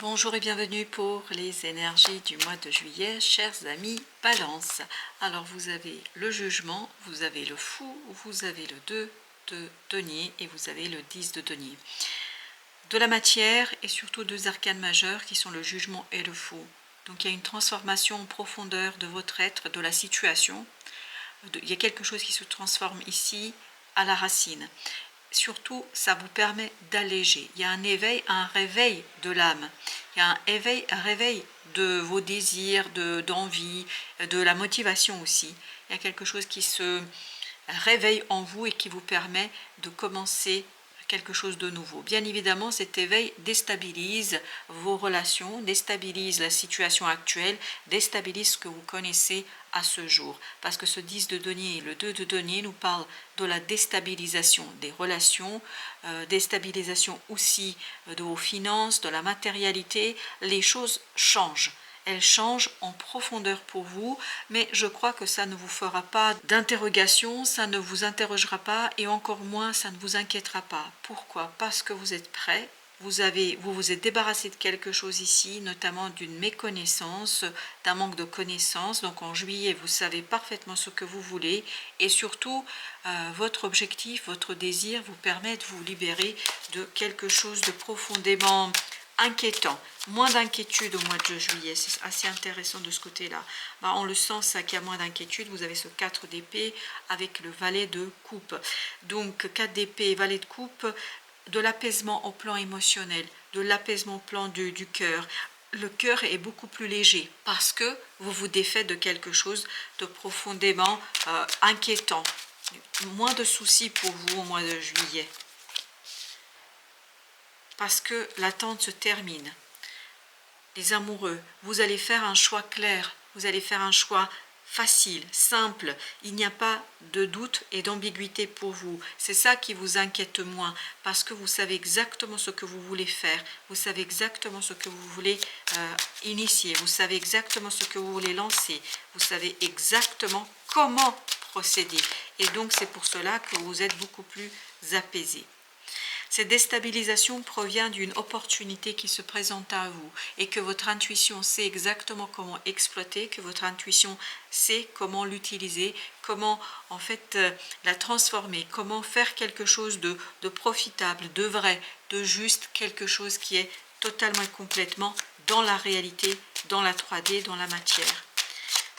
Bonjour et bienvenue pour les énergies du mois de juillet, chers amis Balance. Alors vous avez le jugement, vous avez le fou, vous avez le 2 de denier et vous avez le 10 de denier. De la matière et surtout deux arcanes majeurs qui sont le jugement et le fou. Donc il y a une transformation en profondeur de votre être, de la situation. Il y a quelque chose qui se transforme ici à la racine. Surtout, ça vous permet d'alléger. Il y a un réveil de l'âme. Il y a un réveil de vos désirs, d'envie, de la motivation aussi. Il y a quelque chose qui se réveille en vous et qui vous permet de commencer quelque chose de nouveau. Bien évidemment, cet éveil déstabilise vos relations, déstabilise la situation actuelle, déstabilise ce que vous connaissez à ce jour. Parce que ce 10 de denier et le 2 de denier nous parlent de la déstabilisation des relations, déstabilisation aussi de vos finances, de la matérialité. Les choses changent. Elle change en profondeur pour vous, mais je crois que ça ne vous fera pas d'interrogation, ça ne vous interrogera pas et encore moins ça ne vous inquiétera pas. Pourquoi? Parce que vous êtes prêt, vous vous êtes débarrassé de quelque chose ici, notamment d'une méconnaissance, d'un manque de connaissance. Donc en juillet, vous savez parfaitement ce que vous voulez et surtout, votre objectif, votre désir vous permet de vous libérer de quelque chose de profondément inquiétant. Moins d'inquiétude au mois de juillet, c'est assez intéressant de ce côté-là. On le sent, ça, qu'il y a moins d'inquiétude. Vous avez ce 4 d'épée avec le valet de coupe. Donc 4 d'épée, valet de coupe, de l'apaisement au plan émotionnel, de l'apaisement au plan du cœur. Le cœur est beaucoup plus léger parce que vous vous défaites de quelque chose de profondément inquiétant. Moins de soucis pour vous au mois de juillet. Parce que l'attente se termine. Les amoureux, vous allez faire un choix clair, vous allez faire un choix facile, simple, il n'y a pas de doute et d'ambiguïté pour vous. C'est ça qui vous inquiète moins, parce que vous savez exactement ce que vous voulez faire, vous savez exactement ce que vous voulez initier, vous savez exactement ce que vous voulez lancer, vous savez exactement comment procéder. Et donc c'est pour cela que vous êtes beaucoup plus apaisé. Cette déstabilisation provient d'une opportunité qui se présente à vous et que votre intuition sait exactement comment exploiter, que votre intuition sait comment l'utiliser, comment en fait la transformer, comment faire quelque chose de profitable, de vrai, de juste, quelque chose qui est totalement et complètement dans la réalité, dans la 3D, dans la matière.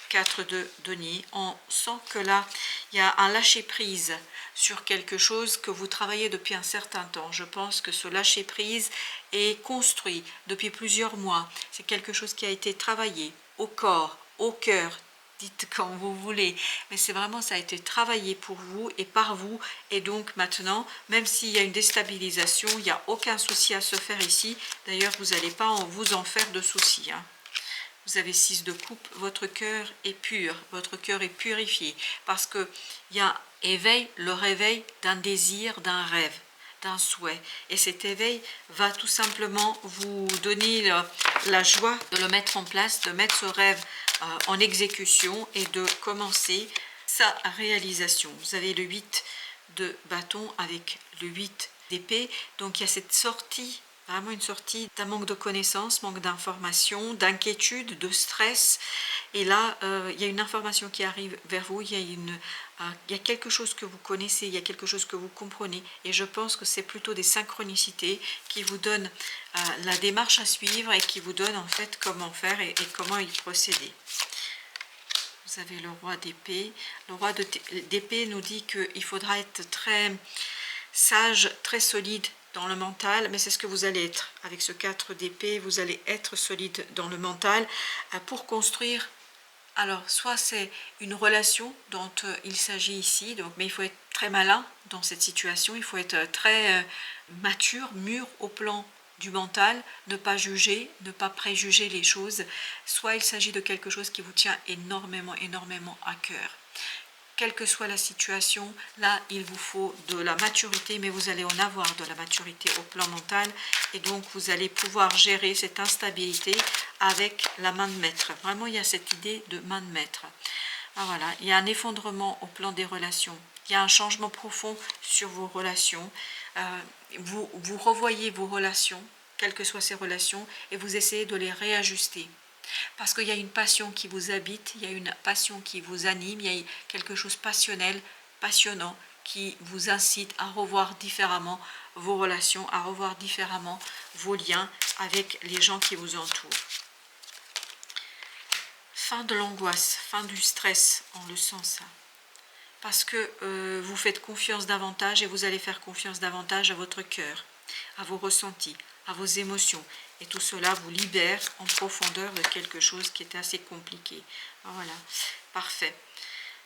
4 de denier, on sent que là, il y a un lâcher-prise sur quelque chose que vous travaillez depuis un certain temps. Je pense que ce lâcher-prise est construit depuis plusieurs mois. C'est quelque chose qui a été travaillé au corps, au cœur, dites comme vous voulez, mais c'est vraiment, ça a été travaillé pour vous et par vous, et donc maintenant, même s'il y a une déstabilisation, il n'y a aucun souci à se faire ici. D'ailleurs, vous n'allez pas vous en faire de soucis, hein. Vous avez 6 de coupe, votre cœur est pur, votre cœur est purifié, parce qu'il y a éveil, le réveil d'un désir, d'un rêve, d'un souhait. Et cet éveil va tout simplement vous donner la joie de le mettre en place, de mettre ce rêve en exécution et de commencer sa réalisation. Vous avez le 8 de bâton avec le 8 d'épée, donc il y a cette sortie, vraiment une sortie d'un manque de connaissances, manque d'informations, d'inquiétude, de stress. Et là, il y a une information qui arrive vers vous, il y a quelque chose que vous connaissez, il y a quelque chose que vous comprenez. Et je pense que c'est plutôt des synchronicités qui vous donnent la démarche à suivre et qui vous donnent en fait comment faire et comment y procéder. Vous avez le roi d'épée. Le roi d'épée nous dit qu'il faudra être très sage, très solide dans le mental, mais c'est ce que vous allez être. Avec ce 4 d'épée, vous allez être solide dans le mental pour construire. Alors, soit c'est une relation dont il s'agit ici, donc, mais il faut être très malin dans cette situation, il faut être très mature, mûr au plan du mental, ne pas juger, ne pas préjuger les choses. Soit il s'agit de quelque chose qui vous tient énormément, énormément à cœur. Quelle que soit la situation, là, il vous faut de la maturité, mais vous allez en avoir de la maturité au plan mental, et donc vous allez pouvoir gérer cette instabilité avec la main de maître. Vraiment, il y a cette idée de main de maître. Ah, voilà, il y a un effondrement au plan des relations. Il y a un changement profond sur vos relations. Vous revoyez vos relations quelles que soient ces relations, et vous essayez de les réajuster. Parce qu'il y a une passion qui vous habite, il y a une passion qui vous anime, il y a quelque chose de passionnel, passionnant, qui vous incite à revoir différemment vos relations, à revoir différemment vos liens avec les gens qui vous entourent. Fin de l'angoisse, fin du stress, on le sent ça. Parce que vous faites confiance davantage et vous allez faire confiance davantage à votre cœur, à vos ressentis, à vos émotions. Et tout cela vous libère en profondeur de quelque chose qui était assez compliqué. Voilà, parfait.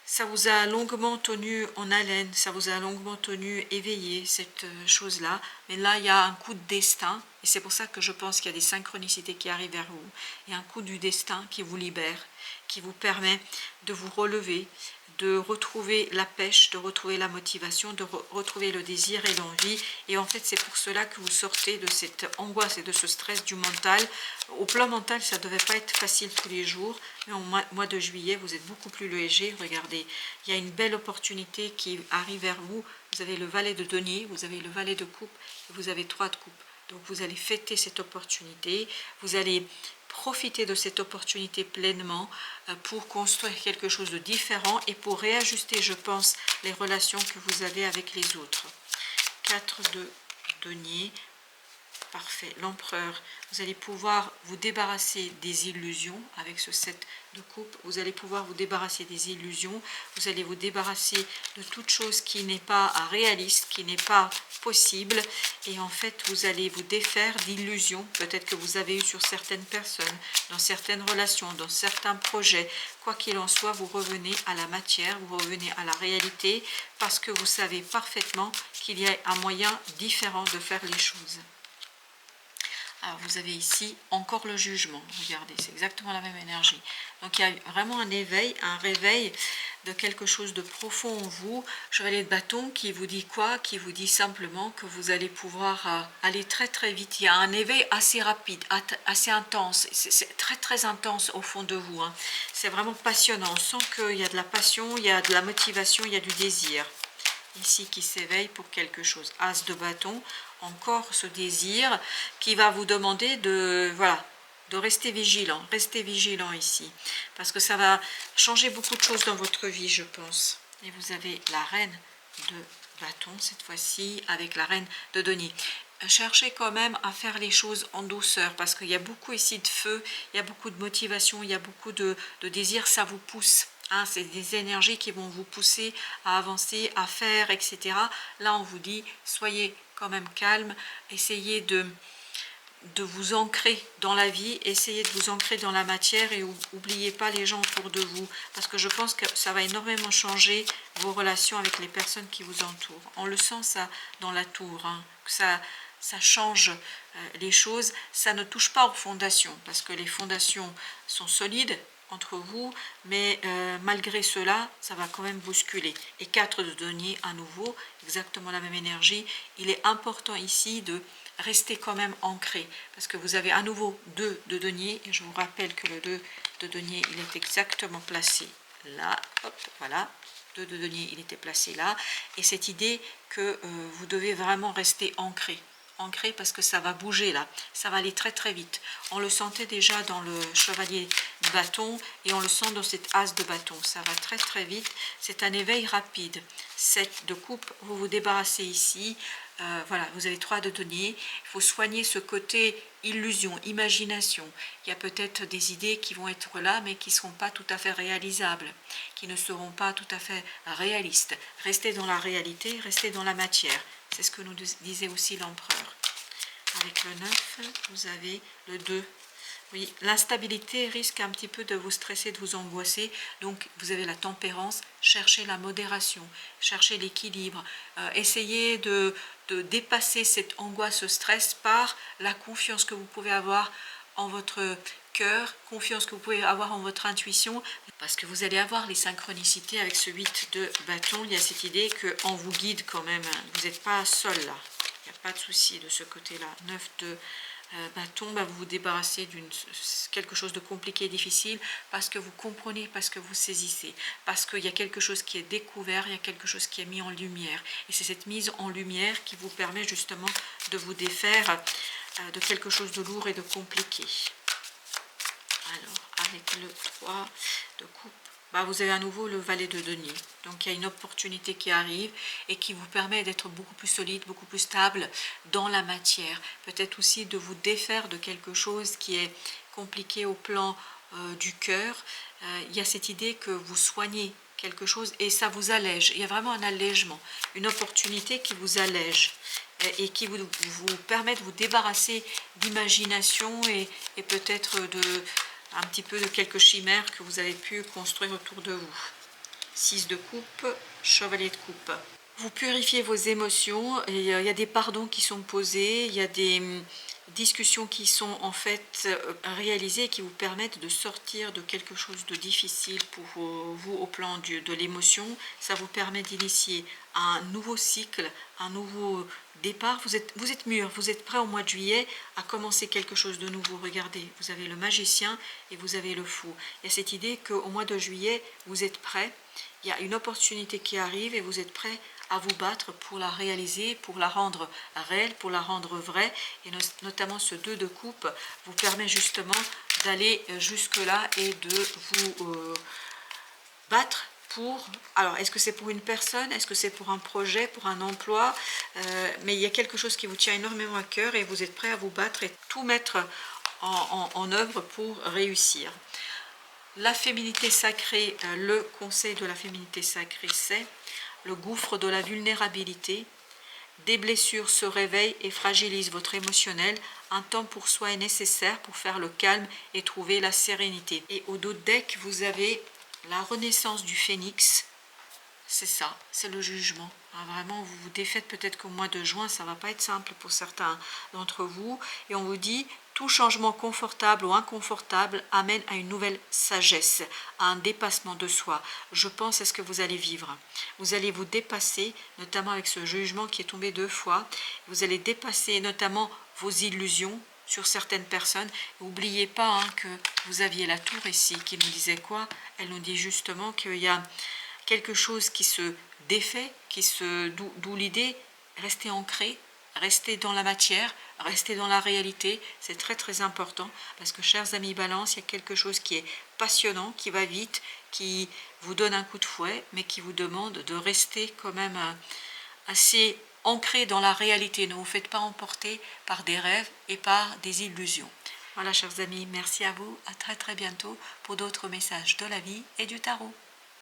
Ça vous a longuement tenu en haleine, ça vous a longuement tenu éveillé, cette chose-là. Mais là, il y a un coup de destin, et c'est pour ça que je pense qu'il y a des synchronicités qui arrivent vers vous. Il y a un coup du destin qui vous libère, qui vous permet de vous relever, de retrouver la pêche, de retrouver la motivation, de retrouver le désir et l'envie. Et en fait, c'est pour cela que vous sortez de cette angoisse et de ce stress du mental. Au plan mental, ça ne devait pas être facile tous les jours, mais au mois de juillet, vous êtes beaucoup plus léger. Regardez, il y a une belle opportunité qui arrive vers vous. Vous avez le valet de denier, vous avez le valet de coupe et vous avez 3 de coupe. Donc vous allez fêter cette opportunité, vous allez profiter de cette opportunité pleinement pour construire quelque chose de différent et pour réajuster, je pense, les relations que vous avez avec les autres. 4 de denier, parfait. L'empereur, vous allez pouvoir vous débarrasser des illusions avec ce 7 de coupe. Vous allez pouvoir vous débarrasser des illusions. Vous allez vous débarrasser de toute chose qui n'est pas réaliste, qui n'est pas possible. Et en fait, vous allez vous défaire d'illusions, peut-être que vous avez eu sur certaines personnes, dans certaines relations, dans certains projets. Quoi qu'il en soit, vous revenez à la matière, vous revenez à la réalité, parce que vous savez parfaitement qu'il y a un moyen différent de faire les choses. Alors vous avez ici encore le jugement, regardez, c'est exactement la même énergie. Donc il y a vraiment un éveil, un réveil de quelque chose de profond en vous. Chevalier de bâton qui vous dit quoi? Qui vous dit simplement que vous allez pouvoir aller très très vite. Il y a un éveil assez rapide, assez intense, c'est très très intense au fond de vous. Hein. C'est vraiment passionnant, on sent qu'il y a de la passion, il y a de la motivation, il y a du désir. Ici qui s'éveille pour quelque chose. As de bâton, encore ce désir qui va vous demander de, voilà, de rester vigilant ici, parce que ça va changer beaucoup de choses dans votre vie, je pense. Et vous avez la reine de bâton cette fois-ci avec la reine de denier. Cherchez quand même à faire les choses en douceur, parce qu'il y a beaucoup ici de feu, il y a beaucoup de motivation, il y a beaucoup de désir, ça vous pousse. Hein, c'est des énergies qui vont vous pousser à avancer, à faire, etc. Là, on vous dit, soyez quand même calme, essayez de vous ancrer dans la vie, essayez de vous ancrer dans la matière et n'oubliez pas les gens autour de vous, parce que je pense que ça va énormément changer vos relations avec les personnes qui vous entourent. On le sent ça dans la tour, hein, que ça change les choses, ça ne touche pas aux fondations, parce que les fondations sont solides entre vous, mais malgré cela, ça va quand même bousculer. Et 4 de denier à nouveau, exactement la même énergie. Il est important ici de rester quand même ancré, parce que vous avez à nouveau 2 de denier, et je vous rappelle que le 2 de denier, il est exactement placé là, hop, voilà, 2 de denier, il était placé là, et cette idée que vous devez vraiment rester ancré, parce que ça va bouger là, ça va aller très très vite. On le sentait déjà dans le chevalier de bâton et on le sent dans cet as de bâton, ça va très très vite, c'est un éveil rapide. 7 de coupe, vous vous débarrassez ici, voilà, vous avez 3 de denier, il faut soigner ce côté illusion, imagination. Il y a peut-être des idées qui vont être là mais qui ne seront pas tout à fait réalisables, qui ne seront pas tout à fait réalistes. Restez dans la réalité, restez dans la matière. C'est ce que nous disait aussi l'empereur. Avec le 9, vous avez le 2. Oui, l'instabilité risque un petit peu de vous stresser, de vous angoisser. Donc, vous avez la tempérance. Cherchez la modération, cherchez l'équilibre. Essayez de dépasser cette angoisse, ce stress par la confiance que vous pouvez avoir en votre cœur, confiance que vous pouvez avoir en votre intuition, parce que vous allez avoir les synchronicités avec ce 8 de bâton. Il y a cette idée qu'on vous guide quand même, vous n'êtes pas seul là, il n'y a pas de souci de ce côté-là. 9 de bâton, vous vous débarrassez d'une quelque chose de compliqué et difficile, parce que vous comprenez, parce que vous saisissez, parce qu'il y a quelque chose qui est découvert, il y a quelque chose qui est mis en lumière, et c'est cette mise en lumière qui vous permet justement de vous défaire de quelque chose de lourd et de compliqué. Alors, avec le 3 de coupe, vous avez à nouveau le valet de denier. Donc, il y a une opportunité qui arrive et qui vous permet d'être beaucoup plus solide, beaucoup plus stable dans la matière. Peut-être aussi de vous défaire de quelque chose qui est compliqué au plan du cœur. Il y a cette idée que vous soignez quelque chose et ça vous allège. Il y a vraiment un allègement, une opportunité qui vous allège et qui vous permet de vous débarrasser d'imagination et peut-être un petit peu de quelques chimères que vous avez pu construire autour de vous. 6 de coupe, chevalier de coupe. Vous purifiez vos émotions, et il y a des pardons qui sont posés, il y a des discussions qui sont en fait réalisées et qui vous permettent de sortir de quelque chose de difficile pour vous au plan de l'émotion. Ça vous permet d'initier un nouveau cycle, un nouveau départ. Vous êtes mûr, vous êtes prêt au mois de juillet à commencer quelque chose de nouveau. Regardez, vous avez le magicien et vous avez le fou. Il y a cette idée qu'au mois de juillet, vous êtes prêt. Il y a une opportunité qui arrive et vous êtes prêt à vous battre pour la réaliser, pour la rendre réelle, pour la rendre vraie. Et notamment ce 2 de coupe vous permet justement d'aller jusque-là et de vous battre pour... Alors, est-ce que c'est pour une personne? Est-ce que c'est pour un projet, pour un emploi? Mais il y a quelque chose qui vous tient énormément à cœur et vous êtes prêt à vous battre et tout mettre en œuvre pour réussir. La féminité sacrée, le conseil de la féminité sacrée, c'est le gouffre de la vulnérabilité. Des blessures se réveillent et fragilisent votre émotionnel. Un temps pour soi est nécessaire pour faire le calme et trouver la sérénité. Et au dos de deck, vous avez la renaissance du phénix. C'est ça, c'est le jugement. Vraiment, vous vous défaites peut-être qu'au mois de juin, ça ne va pas être simple pour certains d'entre vous. Et on vous dit, tout changement confortable ou inconfortable amène à une nouvelle sagesse, à un dépassement de soi. Je pense à ce que vous allez vivre. Vous allez vous dépasser, notamment avec ce jugement qui est tombé 2 fois. Vous allez dépasser notamment vos illusions sur certaines personnes. N'oubliez pas que vous aviez la tour ici qui nous disait quoi? Elle nous dit justement qu'il y a quelque chose qui se défait, d'où l'idée, rester ancré, rester dans la matière, rester dans la réalité, c'est très très important parce que chers amis Balance, il y a quelque chose qui est passionnant, qui va vite, qui vous donne un coup de fouet, mais qui vous demande de rester quand même assez ancré dans la réalité. Ne vous faites pas emporter par des rêves et par des illusions. Voilà chers amis, merci à vous, à très très bientôt pour d'autres messages de la vie et du tarot.